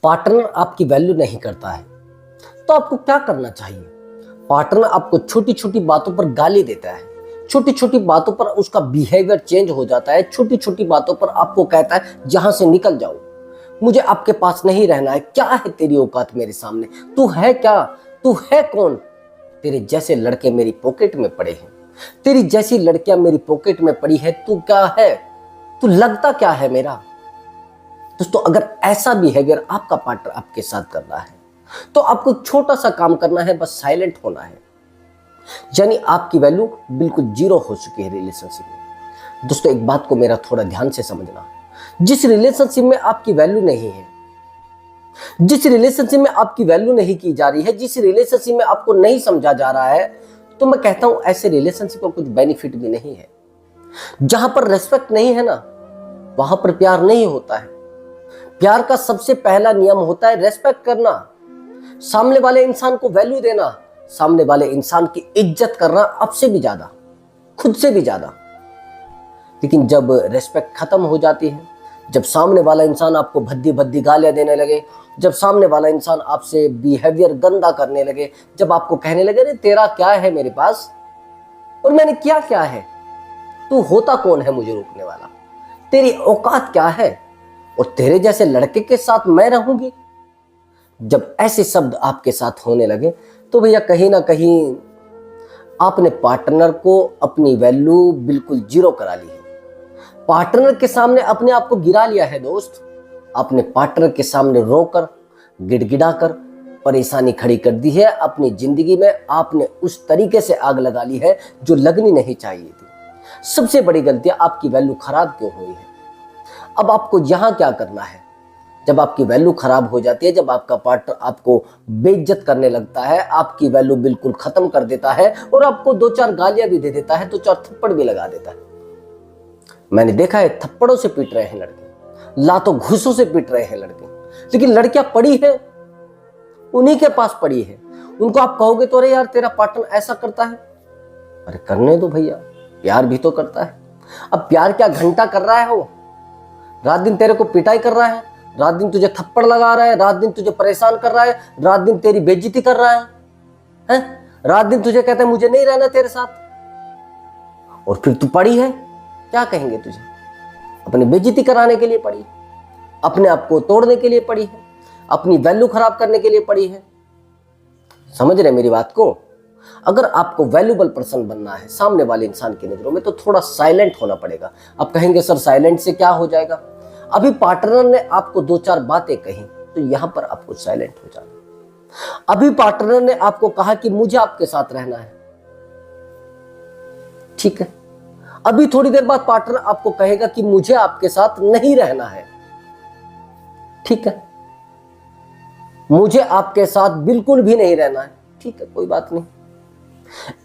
Partner आपकी value नहीं करता है तो आपको क्या करना चाहिए? पार्टनर आपको छोटी छोटी बातों पर गाली देता है, छोटी छोटी बातों पर उसका बिहेवियर चेंज हो जाता है, छोटी छोटी बातों पर आपको कहता है जहां से निकल जाओ, मुझे आपके पास नहीं रहना है। क्या है तेरी औकात मेरे सामने? तू है क्या? तू है कौन? तेरे जैसे लड़के मेरी पॉकेट में पड़े हैं, तेरी जैसी लड़कियां मेरी पॉकेट में पड़ी है, तू क्या है? तू लगता क्या है मेरा? दोस्तों, अगर ऐसा बिहेवियर आपका पार्टनर आपके साथ कर रहा है तो आपको छोटा सा काम करना है, बस साइलेंट होना है। यानी आपकी वैल्यू बिल्कुल जीरो हो चुकी है रिलेशनशिप में। दोस्तों, एक बात को मेरा थोड़ा ध्यान से समझना, जिस रिलेशनशिप में आपकी वैल्यू नहीं है, जिस रिलेशनशिप में आपकी वैल्यू नहीं की जा रही है, जिस रिलेशनशिप में आपको नहीं समझा जा रहा है, तो मैं कहता हूं ऐसे रिलेशनशिप का कुछ बेनिफिट भी नहीं है। जहां पर रेस्पेक्ट नहीं है ना, वहां पर प्यार नहीं होता है। प्यार का सबसे पहला नियम होता है रेस्पेक्ट करना, सामने वाले इंसान को वैल्यू देना, सामने वाले इंसान की इज्जत करना, आपसे भी ज्यादा, खुद से भी ज्यादा। लेकिन जब रेस्पेक्ट खत्म हो जाती है, जब सामने वाला इंसान आपको भद्दी भद्दी गालियां देने लगे, जब सामने वाला इंसान आपसे बिहेवियर गंदा करने लगे, जब आपको कहने लगे रे तेरा क्या है मेरे पास और मैंने किया क्या है, तू होता कौन है मुझे रोकने वाला, तेरी औकात क्या है और तेरे जैसे लड़के के साथ मैं रहूंगी, जब ऐसे शब्द आपके साथ होने लगे तो भैया कहीं ना कहीं आपने पार्टनर को अपनी वैल्यू बिल्कुल जीरो करा ली है। पार्टनर के सामने अपने आप को गिरा लिया है दोस्त। आपने पार्टनर के सामने रोकर, गिड़गिड़ाकर परेशानी खड़ी कर दी है। अपनी जिंदगी में आपने उस तरीके से आग लगा ली है जो लगनी नहीं चाहिए थी। सबसे बड़ी गलती, आपकी वैल्यू खराब क्यों हुई है? अब आपको यहां क्या करना है? जब आपकी वैल्यू खराब हो जाती है, जब आपका पार्टनर आपको बेइज्जत करने लगता है, आपकी वैल्यू बिल्कुल खत्म कर देता है और आपको दो चार गालियां भी दे देता है, दो चार थप्पड़ भी लगा देता है। मैंने देखा है थप्पड़ों से पीट रहे हैं लड़के, लातों घूसों से पीट रहे हैं लड़के, लेकिन लड़कियां पड़ी है, उन्हीं के पास पड़ी है। उनको आप कहोगे तो अरे यार तेरा पार्टनर ऐसा करता है, अरे करने दो भैया, प्यार भी तो करता है। अब प्यार क्या घंटा कर रहा है? वो रात दिन तेरे को पिटाई कर रहा है, रात दिन तुझे थप्पड़ लगा रहा है, रात दिन तुझे परेशान कर रहा है, रात दिन तेरी बेइज्जती कर रहा है? रात दिन तुझे कहता है मुझे नहीं रहना तेरे साथ, और फिर तू पड़ी है। क्या कहेंगे तुझे? अपनी बेइज्जती कराने के लिए पड़ी है, अपने आप को तोड़ने के लिए पड़ी है, अपनी वैल्यू खराब करने के लिए पड़ी है। समझ रहे मेरी बात को? अगर आपको वैल्यूबल पर्सन बनना है सामने वाले इंसान की नजरों में, तो थोड़ा साइलेंट होना पड़ेगा। आप कहेंगे सर साइलेंट से क्या हो जाएगा? अभी पार्टनर ने आपको दो चार बातें कही तो यहां पर आपको साइलेंट हो जाना। अभी पार्टनर ने आपको कहा कि मुझे आपके साथ रहना है, ठीक है। अभी थोड़ी देर बाद पार्टनर आपको कहेगा कि मुझे आपके साथ नहीं रहना है, ठीक है। मुझे आपके साथ बिल्कुल भी नहीं रहना है, ठीक है, कोई बात नहीं।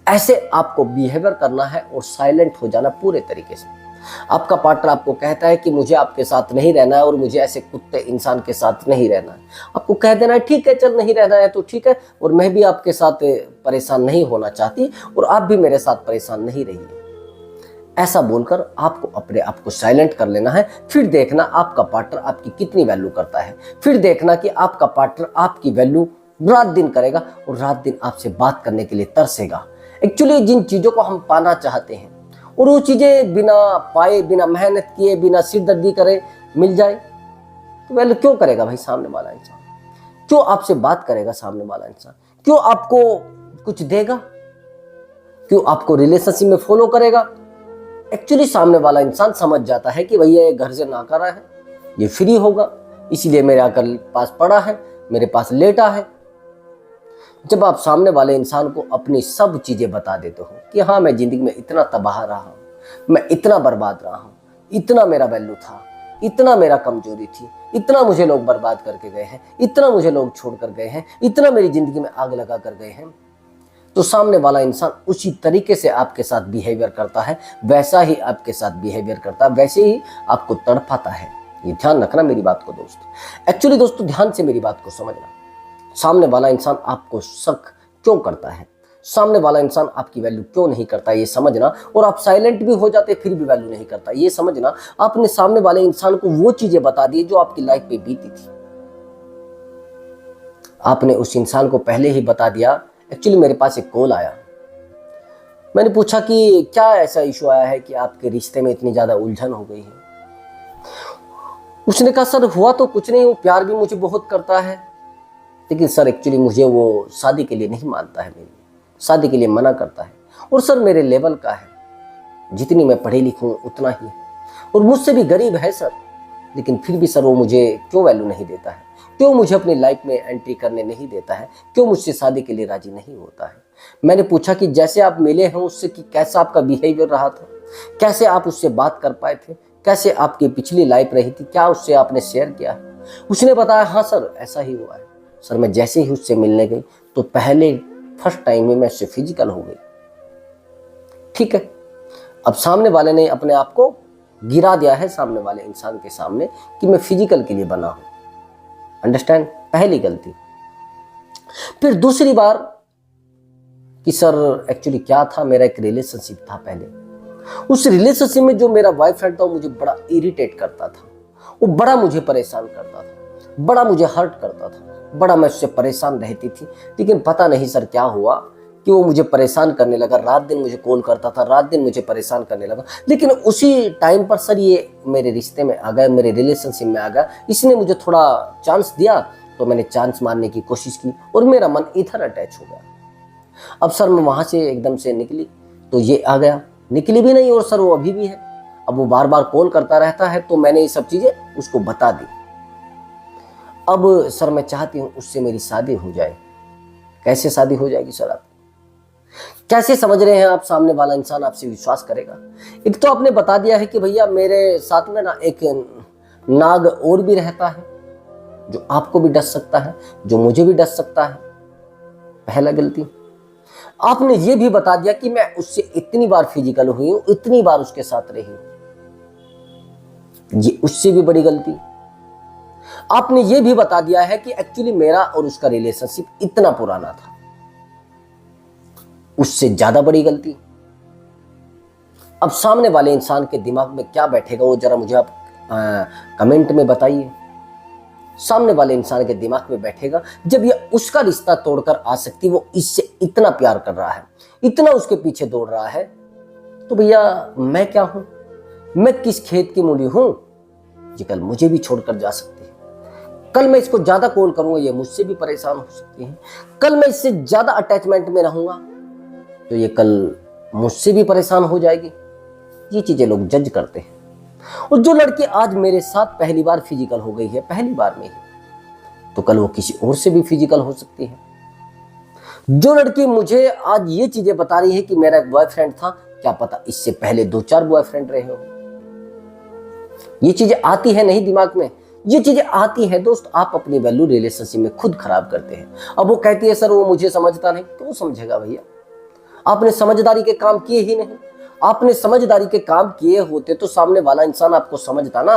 ऐसे आपको बिहेवियर करना है और साइलेंट हो जाना पूरे तरीके से। आपका पार्टनर आपको कहता है कि मुझे आपके साथ नहीं रहना है और मुझे ऐसे कुत्ते इंसान के साथ नहीं रहना है, आपको कह देना है ठीक है चल नहीं रहना है तो ठीक है, और मैं भी आपके साथ परेशान नहीं होना चाहती और आप भी मेरे साथ परेशान नहीं रहिए। ऐसा बोलकर आपको अपने आप को साइलेंट कर लेना है। फिर देखना आपका पार्टनर आपकी कितनी वैल्यू करता है। फिर देखना कि आपका पार्टनर आपकी वैल्यू रात दिन करेगा और रात दिन आपसे बात करने के लिए तरसेगा। एक्चुअली जिन चीजों को हम पाना चाहते हैं और वो चीजें बिना पाए, बिना मेहनत किए, बिना सिरदर्दी करे मिल जाए, तो वैल्यू क्यों करेगा भाई सामने वाला इंसान? क्यों आपसे बात करेगा सामने वाला इंसान? क्यों आपको कुछ देगा? क्यों आपको रिलेशनशिप में फॉलो करेगा? एक्चुअली सामने वाला इंसान समझ जाता है कि भैया ये घर से नाकारा है, ये फ्री होगा, इसीलिए मेरे आकर पास पड़ा है, मेरे पास लेटा है। जब आप सामने वाले इंसान को अपनी सब चीजें बता देते हो कि हाँ मैं जिंदगी में इतना तबाह रहा हूँ, मैं इतना बर्बाद रहा हूँ, इतना मेरा वैल्यू था, इतना मेरा कमजोरी थी, इतना मुझे लोग बर्बाद करके गए हैं, इतना मुझे लोग छोड़ कर गए हैं, इतना मेरी जिंदगी में आग लगा कर गए हैं, तो सामने वाला इंसान उसी तरीके से आपके साथ बिहेवियर करता है, वैसा ही आपके साथ बिहेवियर करता है, वैसे ही आपको तड़पाता है। ये ध्यान रखना मेरी बात को दोस्त। एक्चुअली दोस्तों ध्यान से मेरी बात को समझना, सामने वाला इंसान आपको शक क्यों करता है, सामने वाला इंसान आपकी वैल्यू क्यों नहीं करता, ये समझना। और आप साइलेंट भी हो जाते फिर भी वैल्यू नहीं करता, ये समझना। आपने सामने वाले इंसान को वो चीजें बता दी जो आपकी लाइफ पे बीती थी, आपने उस इंसान को पहले ही बता दिया। एक्चुअली मेरे पास एक कॉल आया, मैंने पूछा कि क्या ऐसा इशू आया है कि आपके रिश्ते में इतनी ज़्यादा उलझन हो गई है। उसने कहा सर हुआ तो कुछ नहीं, वो प्यार भी मुझे बहुत करता है, लेकिन सर एक्चुअली मुझे वो शादी के लिए नहीं मानता है, मेरी शादी के लिए मना करता है। और सर मेरे लेवल का है, जितनी मैं पढ़ी लिखूँ उतना ही है, और मुझससे भी गरीब है सर, लेकिन फिर भी सर वो मुझे क्यों वैल्यू नहीं देता है, क्यों मुझे अपनी लाइफ में एंट्री करने नहीं देता है, क्यों मुझसे शादी के लिए राजी नहीं होता है। मैंने पूछा कि जैसे आप मिले हैं उससे कि कैसा आपका बिहेवियर रहा था, कैसे आप उससे बात कर पाए थे, कैसे आपकी पिछली लाइफ रही थी, क्या उससे आपने शेयर किया है। उसने बताया हाँ सर ऐसा ही हुआ है सर, मैं जैसे ही उससे मिलने गई तो पहले फर्स्ट टाइम में मैं उससे फिजिकल हो गई। ठीक है, अब सामने वाले ने अपने आप को गिरा दिया है सामने वाले इंसान के सामने कि मैं फिजिकल के लिए बना हूं। अंडरस्टैंड, पहली गलती। फिर दूसरी बार कि सर एक्चुअली क्या था, मेरा एक रिलेशनशिप था पहले, उस रिलेशनशिप में जो मेरा बॉयफ्रेंड था वो मुझे बड़ा इरिटेट करता था, वो बड़ा मुझे परेशान करता था, बड़ा मुझे हर्ट करता था, बड़ा मैं उससे परेशान रहती थी। लेकिन पता नहीं सर क्या हुआ कि वो मुझे परेशान करने लगा, रात दिन मुझे कॉल करता था, रात दिन मुझे परेशान करने लगा। लेकिन उसी टाइम पर सर ये मेरे रिश्ते में आ गया, मेरे रिलेशनशिप में आ गया, इसने मुझे थोड़ा चांस दिया, तो मैंने चांस मारने की कोशिश की और मेरा मन इधर अटैच हो गया। अब सर मैं वहां से एकदम से निकली तो ये आ गया, निकली भी नहीं और सर वो अभी भी है। अब वो बार बार कॉल करता रहता है, तो मैंने ये सब चीजें उसको बता दी। अब सर मैं चाहती हूँ उससे मेरी शादी हो जाए। कैसे शादी हो जाएगी सर, आप कैसे समझ रहे हैं आप सामने वाला इंसान आपसे विश्वास करेगा? एक तो आपने बता दिया है कि भैया मेरे साथ में ना एक नाग और भी रहता है जो आपको भी डस सकता है, जो मुझे भी डस सकता है। पहला गलती। आपने ये भी बता दिया कि मैं उससे इतनी बार फिजिकल हुई हूं, इतनी बार उसके साथ रही हूं, ये उससे भी बड़ी गलती। आपने ये भी बता दिया है कि एक्चुअली मेरा और उसका रिलेशनशिप इतना पुराना था, उससे ज्यादा बड़ी गलती। अब सामने वाले इंसान के दिमाग में क्या बैठेगा वो जरा मुझे आप कमेंट में बताइए। सामने वाले इंसान के दिमाग में बैठेगा जब ये उसका रिश्ता तोड़कर आ सकती, वो इससे इतना प्यार कर रहा है, इतना उसके पीछे दौड़ रहा है, तो भैया मैं क्या हूं, मैं किस खेत की मूली हूं, ये कल मुझे भी छोड़कर जा सकती है। कल मैं इसको ज्यादा कॉल करूंगा, ये मुझसे भी परेशान हो सकती है। कल मैं इससे ज्यादा अटैचमेंट में रहूंगा तो ये कल मुझसे भी परेशान हो जाएगी। ये चीजें लोग जज करते हैं। और जो लड़की आज मेरे साथ पहली बार फिजिकल हो गई है, पहली बार में ही, तो कल वो किसी और से भी फिजिकल हो सकती है। जो लड़की मुझे आज ये चीजें बता रही है कि मेरा एक बॉयफ्रेंड था, क्या पता इससे पहले 2-4 बॉयफ्रेंड रहे हो। ये चीजें आती है नहीं दिमाग में, ये चीजें आती है दोस्त। आप अपनी वैल्यू रिलेशनशिप में खुद खराब करते हैं। अब वो कहती है सर वो मुझे समझता नहीं, क्यों समझेगा भैया? आपने समझदारी के काम किए ही नहीं। आपने समझदारी के काम किए होते तो सामने वाला इंसान आपको समझता ना।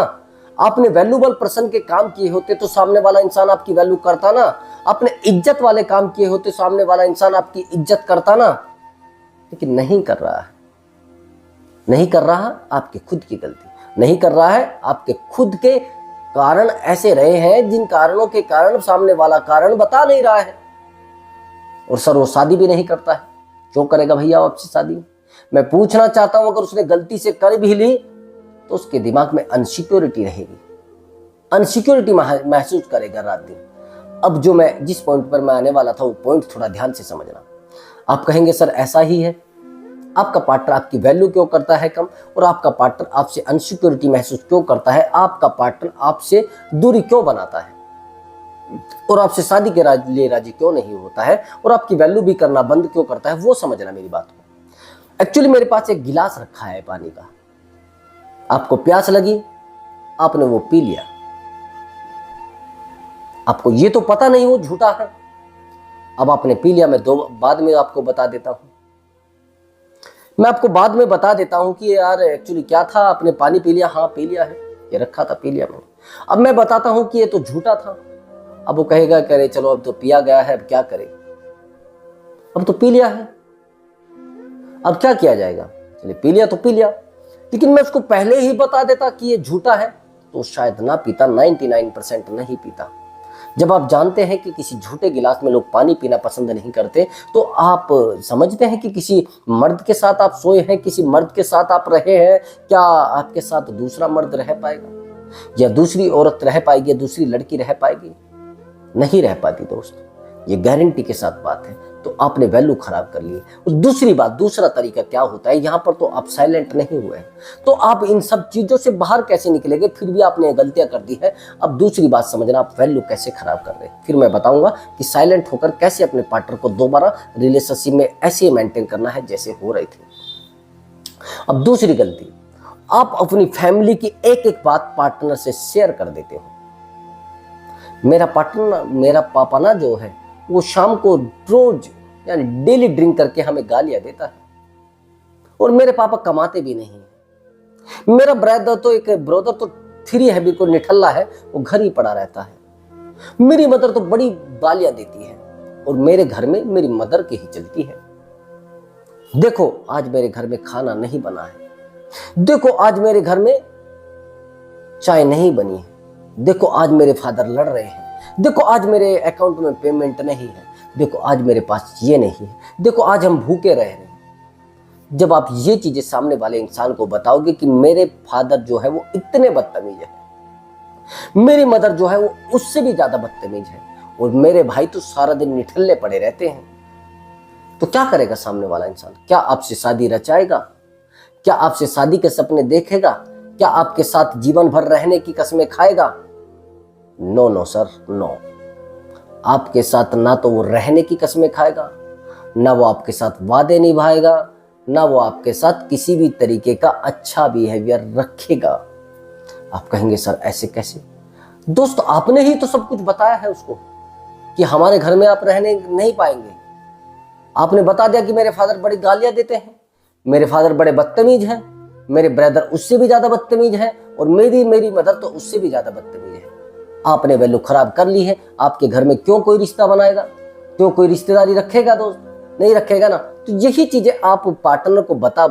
आपने वैल्यूबल पर्सन के काम किए होते तो सामने वाला इंसान आपकी वैल्यू करता ना। आपने इज्जत वाले काम किए होते सामने वाला इंसान आपकी इज्जत करता ना। लेकिन नहीं कर रहा है, नहीं कर रहा, आपकी खुद की गलती। नहीं कर रहा है, आपके खुद के कारण ऐसे रहे हैं जिन कारणों के कारण सामने वाला कारण बता नहीं रहा है। और सर वो शादी भी नहीं करता है, क्यों करेगा भैया आपसे शादी? मैं पूछना चाहता हूं, अगर उसने गलती से कर भी ली तो उसके दिमाग में अनसिक्योरिटी रहेगी, अनसिक्योरिटी महसूस करेगा रात दिन। अब जो मैं जिस पॉइंट पर मैं आने वाला था वो पॉइंट थोड़ा ध्यान से समझना। आप कहेंगे सर ऐसा ही है, आपका पार्टनर आपकी वैल्यू क्यों करता है कम, और आपका पार्टनर आपसे अनसिक्योरिटी महसूस क्यों करता है, आपका पार्टनर आपसे दूरी क्यों बनाता है और आपसे शादी के लिए राजी क्यों नहीं होता है और आपकी वैल्यू भी करना बंद क्यों करता है, वो समझना मेरी बात को। एक्चुअली मेरे पास एक गिलास रखा है पानी का, आपको प्यास लगी, आपने वो पी लिया, आपको ये तो पता नहीं वो झूठा है, अब आपने पी लिया। मैं बाद में आपको बता देता हूं, मैं आपको बाद में बता देता हूं कि यार एक्चुअली क्या था, आपने पानी पी लिया, हाँ पी लिया है, ये रखा था पी लिया मैंने। अब मैं बताता हूं कि ये तो झूठा था। अब वो कहेगा करे चलो अब तो पिया गया है, अब क्या करें, अब तो पी लिया है, अब क्या किया जाएगा, चलिए पी लिया तो पी लिया। लेकिन मैं उसको पहले ही बता देता कि ये झूठा है तो शायद ना पीता, 99% नहीं पीता। जब आप जानते हैं कि किसी झूठे गिलास में लोग पानी पीना पसंद नहीं करते, तो आप समझते हैं कि किसी मर्द के साथ आप सोए हैं, किसी मर्द के साथ आप रहे हैं, क्या आपके साथ दूसरा मर्द रह पाएगा या दूसरी औरत रह पाएगी या दूसरी लड़की रह पाएगी? नहीं रह पाती दोस्त, ये गारंटी के साथ बात है। तो आपने वैल्यू खराब कर ली। और दूसरी बात, दूसरा तरीका क्या होता है, यहां पर तो आप साइलेंट नहीं हुए, तो आप इन सब चीजों से बाहर कैसे निकलेंगे? फिर भी आपने गलतियां कर दी है। अब दूसरी बात समझना, आप वैल्यू कैसे खराब कर रहे हैं। फिर मैं बताऊंगा कि साइलेंट होकर कैसे अपने पार्टनर को दोबारा रिलेशनशिप में ऐसे मेंटेन करना है जैसे हो रही थी। अब दूसरी गलती, आप अपनी फैमिली की एक एक बात पार्टनर से शेयर कर देते हो। मेरा पापा ना जो है, वो शाम को रोज यानी डेली ड्रिंक करके हमें गालियां देता है, और मेरे पापा कमाते भी नहीं है। मेरा ब्रदर तो थ्री है, बिल्कुल निठल्ला है, वो घर ही पड़ा रहता है। मेरी मदर तो बड़ी गालियां देती है, और मेरे घर में मेरी मदर की ही चलती है। देखो आज मेरे घर में खाना नहीं बना है, देखो आज मेरे घर में चाय नहीं बनी है, देखो आज मेरे फादर लड़ रहे हैं, देखो आज मेरे अकाउंट में पेमेंट नहीं है, देखो आज मेरे पास ये नहीं है, देखो आज हम भूखे रह रहे हैं। जब आप ये चीजें सामने वाले इंसान को बताओगे कि मेरे फादर जो है वो इतने बदतमीज है, मेरी मदर जो है वो उससे भी ज्यादा बदतमीज है, और मेरे भाई तो सारा दिन निठल्ले पड़े रहते हैं, तो क्या करेगा सामने वाला इंसान? क्या आपसे शादी रचाएगा? क्या आपसे शादी के सपने देखेगा? क्या आपके साथ जीवन भर रहने की कसमें खाएगा? No no sir, no. आपके साथ ना तो वो रहने की कसमें खाएगा, ना वो आपके साथ वादे निभाएगा, ना वो आपके साथ किसी भी तरीके का अच्छा बिहेवियर रखेगा। आप कहेंगे सर ऐसे कैसे? दोस्त, आपने ही तो सब कुछ बताया है उसको कि हमारे घर में आप रहने नहीं पाएंगे। आपने बता दिया कि मेरे फादर बड़ी गालियां देते हैं, मेरे फादर बड़े बदतमीज हैं, मेरे ब्रदर उससे भी ज्यादा बदतमीज हैं, और मेरी मदर तो उससे भी ज्यादा बदतमीज है। आपने वैल्यू खराब कर ली है। आपके घर में क्यों कोई रिश्ता बनाएगा? क्यों कोई रिश्तेदारी रखेगा? दोस्त नहीं रखेगा ना। तो यही चीजें आप पार्टनर को बता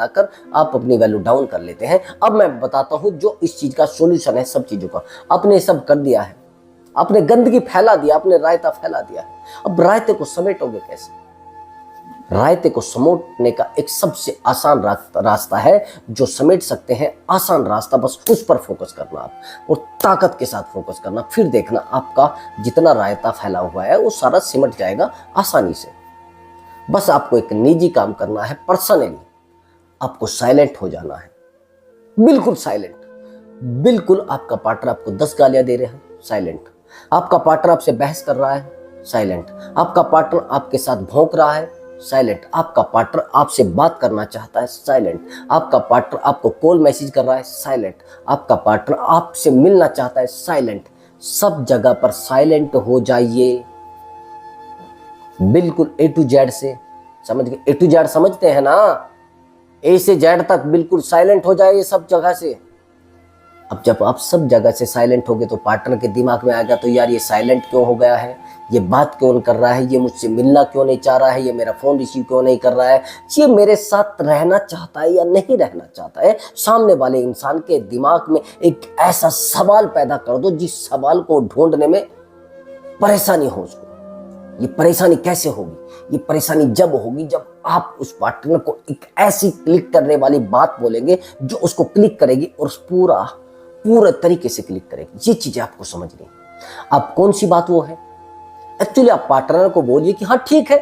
कर आप अपनी वैल्यू डाउन कर लेते हैं। अब मैं बताता हूं जो इस चीज का सॉल्यूशन है सब चीजों का। आपने सब कर दिया है, आपने गंदगी फैला दिया, आपने रायता फैला दिया है। अब रायते को समेटोगे कैसे? रायते को समेटने का एक सबसे आसान रास्ता है जो समेट सकते हैं, आसान रास्ता, बस उस पर फोकस करना आप, और ताकत के साथ फोकस करना। फिर देखना आपका जितना रायता फैला हुआ है वो सारा सिमट जाएगा आसानी से। बस आपको एक निजी काम करना है, पर्सनली आपको साइलेंट हो जाना है, बिल्कुल साइलेंट। बिल्कुल आपका पार्टनर आपको 10 गालियां दे रहे हैं, साइलेंट। आपका पार्टनर आपसे बहस कर रहा है, साइलेंट। आपका पार्टनर आपके साथ भौंक रहा है, साइलेंट। आपका पार्टनर आपसे बात करना चाहता है, साइलेंट। आपका पार्टनर आपको कॉल मैसेज कर रहा है, साइलेंट। आपका पार्टनर आपसे मिलना चाहता है, साइलेंट। सब जगह पर साइलेंट हो जाइए, बिल्कुल ए टू जेड से। समझ गए? ए टू जेड समझते हैं ना? ए से जेड तक बिल्कुल साइलेंट हो जाइए सब जगह से। अब जब आप सब जगह से साइलेंट हो गए तो पार्टनर के दिमाग में आएगा तो यार ये साइलेंट क्यों हो गया है, ये बात क्यों कर रहा है, ये मुझसे मिलना क्यों नहीं चाह रहा है, ये मेरा फोन रिसीव क्यों नहीं कर रहा है, ये मेरे साथ रहना चाहता है या नहीं रहना चाहता है। सामने वाले इंसान के दिमाग में एक ऐसा सवाल पैदा कर दो जिस सवाल को ढूंढने में परेशानी हो उसको। ये परेशानी कैसे होगी? ये परेशानी जब होगी जब आप उस पार्टनर को एक ऐसी क्लिक करने वाली बात बोलेंगे जो उसको क्लिक करेगी और पूरे तरीके से क्लिक करेगी। ये चीजें आपको समझनी है। अब कौन सी बात वो है? एक्चुअली आप पार्टनर को बोलिए कि हाँ ठीक है,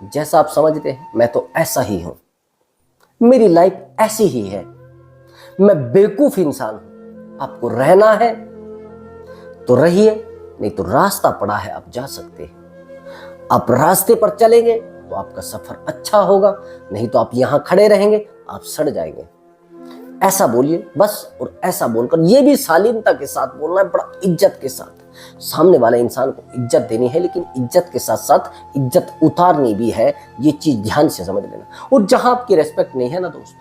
जैसा आप समझते हैं मैं तो ऐसा ही हूं, मेरी लाइफ ऐसी ही है, मैं बेवकूफ इंसान हूं। आपको रहना है तो रहिए, नहीं तो रास्ता पड़ा है, आप जा सकते हैं। आप रास्ते पर चलेंगे तो आपका सफर अच्छा होगा, नहीं तो आप यहां खड़े रहेंगे, आप सड़ जाएंगे। ऐसा बोलिए बस। और ऐसा बोलकर, ये भी शालीनता के साथ बोलना है, बड़ा इज्जत के साथ। सामने वाले इंसान को इज्जत देनी है, लेकिन इज्जत के साथ साथ इज्जत उतारनी भी है। ये चीज ध्यान से समझ लेना। और जहां आपकी रेस्पेक्ट नहीं है ना दोस्त,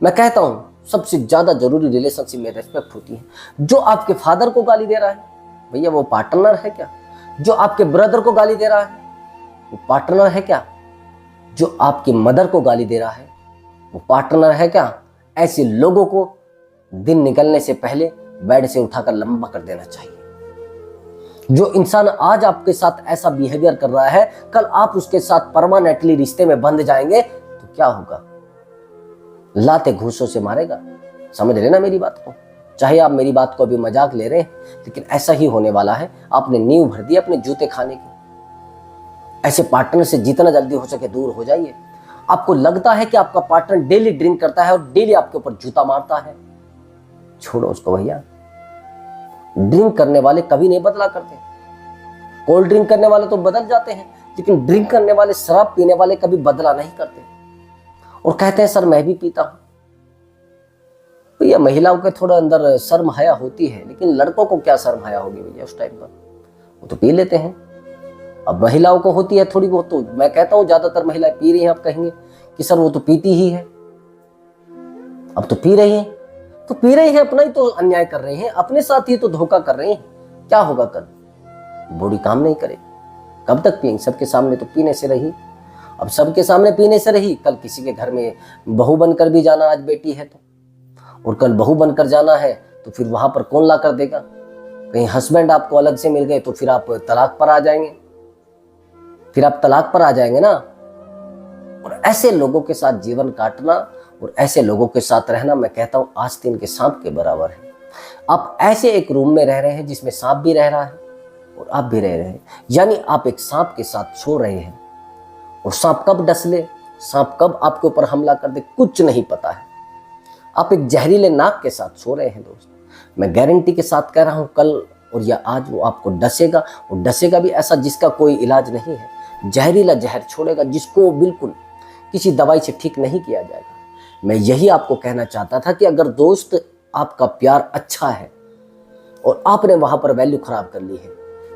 मैं कहता हूं सबसे ज्यादा जरूरी रिलेशनशिप में रेस्पेक्ट होती है। जो आपके फादर को गाली दे रहा है, भैया वो पार्टनर है क्या? जो आपके ब्रदर को गाली दे रहा है वो पार्टनर है क्या? जो आपकी मदर को गाली दे रहा है वो पार्टनर है क्या? ऐसे लोगों को दिन निकलने से पहले बेड से उठाकर लंबा कर देना चाहिए। जो इंसान आज आपके साथ ऐसा बिहेवियर कर रहा है, कल आप उसके साथ परमानेंटली रिश्ते में बंध जाएंगे तो क्या होगा? लाते घूसों से मारेगा। समझ लेना मेरी बात को। चाहे आप मेरी बात को अभी मजाक ले रहे हैं, लेकिन ऐसा ही होने वाला है। आपने नींव भर दी अपने जूते खाने की। ऐसे पार्टनर से जितना जल्दी हो सके दूर हो जाइए। आपको लगता है कि आपका पार्टनर डेली ड्रिंक करता है और डेली आपके ऊपर जूता मारता है, छोड़ो उसको भैया। ड्रिंक करने वाले कभी नहीं बदला करते। कोल्ड ड्रिंक करने वाले तो बदल जाते हैं, लेकिन ड्रिंक करने वाले, शराब पीने वाले कभी बदला नहीं करते। और कहते हैं सर मैं भी पीता हूं। भैया महिलाओं के थोड़ा अंदर शर्म हया होती है, लेकिन लड़कों को क्या शर्म हया होगी भैया उस टाइम पर? वो तो पी लेते हैं। अब महिलाओं को होती है थोड़ी बहुत, तो मैं कहता हूं ज्यादातर महिलाएं पी रही हैं। आप कहेंगे कि सर वो तो पीती ही है। अब तो पी रही हैं, तो पी रही हैं, अपना ही तो अन्याय कर रही हैं, अपने साथ ही तो धोखा कर रही हैं। क्या होगा कल? बॉडी काम नहीं करे। कब तक पिएंगे? सबके सामने तो पीने से रही। अब सबके सामने पीने से रही, कल किसी के घर में बहू बनकर भी जाना, आज बेटी है तो, और कल बहू बनकर जाना है तो फिर वहां पर कौन ला कर देगा? कहीं हस्बैंड आपको अलग से मिल गए तो फिर आप तलाक पर आ जाएंगे। फिर आप तलाक पर आ जाएंगे ना। और ऐसे लोगों के साथ जीवन काटना और ऐसे लोगों के साथ रहना, मैं कहता हूं आस्तीन के सांप के बराबर है। आप ऐसे एक रूम में रह रहे हैं जिसमें सांप भी रह रहा है और आप भी रह रहे हैं, यानी आप एक सांप के साथ सो रहे हैं। और सांप कब डस ले, सांप कब आपके ऊपर हमला कर दे, कुछ नहीं पता है। आप एक जहरीले नाग के साथ सो रहे हैं दोस्त। मैं गारंटी के साथ कह रहा हूं, कल और या आज वो आपको डसेगा, और डसेगा भी ऐसा जिसका कोई इलाज नहीं है। जहरीला जहर छोड़ेगा जिसको बिल्कुल किसी दवाई से ठीक नहीं किया जाएगा। मैं यही आपको कहना चाहता था कि अगर दोस्त आपका प्यार अच्छा है और आपने वहां पर वैल्यू खराब कर ली है,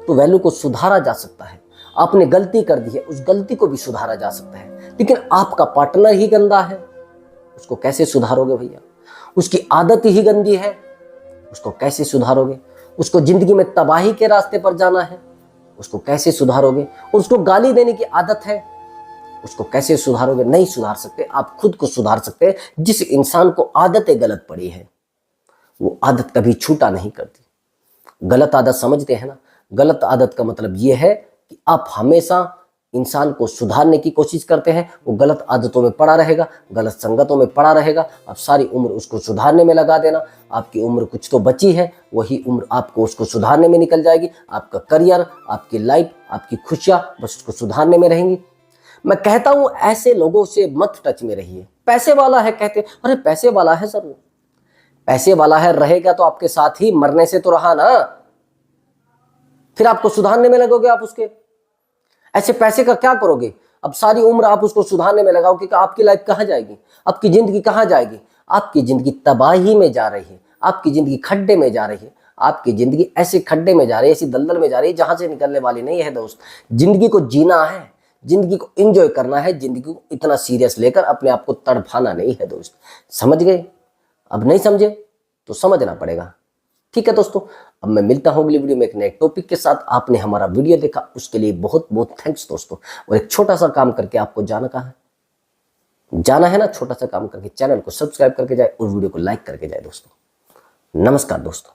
तो वैल्यू को सुधारा जा सकता है। आपने गलती कर दी है, उस गलती को भी सुधारा जा सकता है। लेकिन आपका पार्टनर ही गंदा है, उसको कैसे सुधारोगे भैया? उसकी आदत ही गंदी है, उसको कैसे सुधारोगे? उसको जिंदगी में तबाही के रास्ते पर जाना है, उसको कैसे सुधारोगे? उसको गाली देने की आदत है, उसको कैसे सुधारोगे? नहीं सुधार सकते। आप खुद को सुधार सकते हैं। जिस इंसान को आदतें गलत पड़ी है, वो आदत कभी छूटा नहीं करती। गलत आदत समझते हैं ना? गलत आदत का मतलब यह है कि आप हमेशा इंसान को सुधारने की कोशिश करते हैं, वो गलत आदतों में पड़ा रहेगा, गलत संगतों में पड़ा रहेगा। आप सारी उम्र उसको सुधारने में लगा देना। आपकी उम्र कुछ तो बची है, वही उम्र आपको उसको सुधारने में निकल जाएगी। आपका करियर, आपकी लाइफ, आपकी खुशियां बस उसको सुधारने में रहेंगी। मैं कहता हूं ऐसे लोगों से मत टच में रहिए। पैसे वाला है, कहते अरे पैसे वाला है सर, वो पैसे वाला है, रहेगा तो आपके साथ ही, मरने से तो रहा ना। फिर आपको सुधारने में लगोगे आप उसके। ऐसे पैसे का क्या करोगे? अब सारी उम्र आप उसको सुधारने में लगाओगे कि आपकी लाइफ कहां जाएगी? आपकी जिंदगी कहां जाएगी? आपकी जिंदगी तबाही में जा रही है, आपकी जिंदगी खड्डे में जा रही है, आपकी जिंदगी ऐसे खड्डे में जा रही है, ऐसी दलदल में जा रही है जहां से निकलने वाली नहीं है दोस्त। जिंदगी को जीना है, जिंदगी को एंजॉय करना है, जिंदगी को इतना सीरियस लेकर अपने आप को तड़फाना नहीं है दोस्त। समझ गए? अब नहीं समझे तो समझना पड़ेगा। ठीक है दोस्तों, अब मैं मिलता हूं अगली वीडियो में एक नए टॉपिक के साथ। आपने हमारा वीडियो देखा, उसके लिए बहुत बहुत थैंक्स दोस्तों। और एक छोटा सा काम करके आपको जाना है ना, छोटा सा काम करके चैनल को सब्सक्राइब करके जाए और वीडियो को लाइक करके जाए दोस्तों। नमस्कार दोस्तों।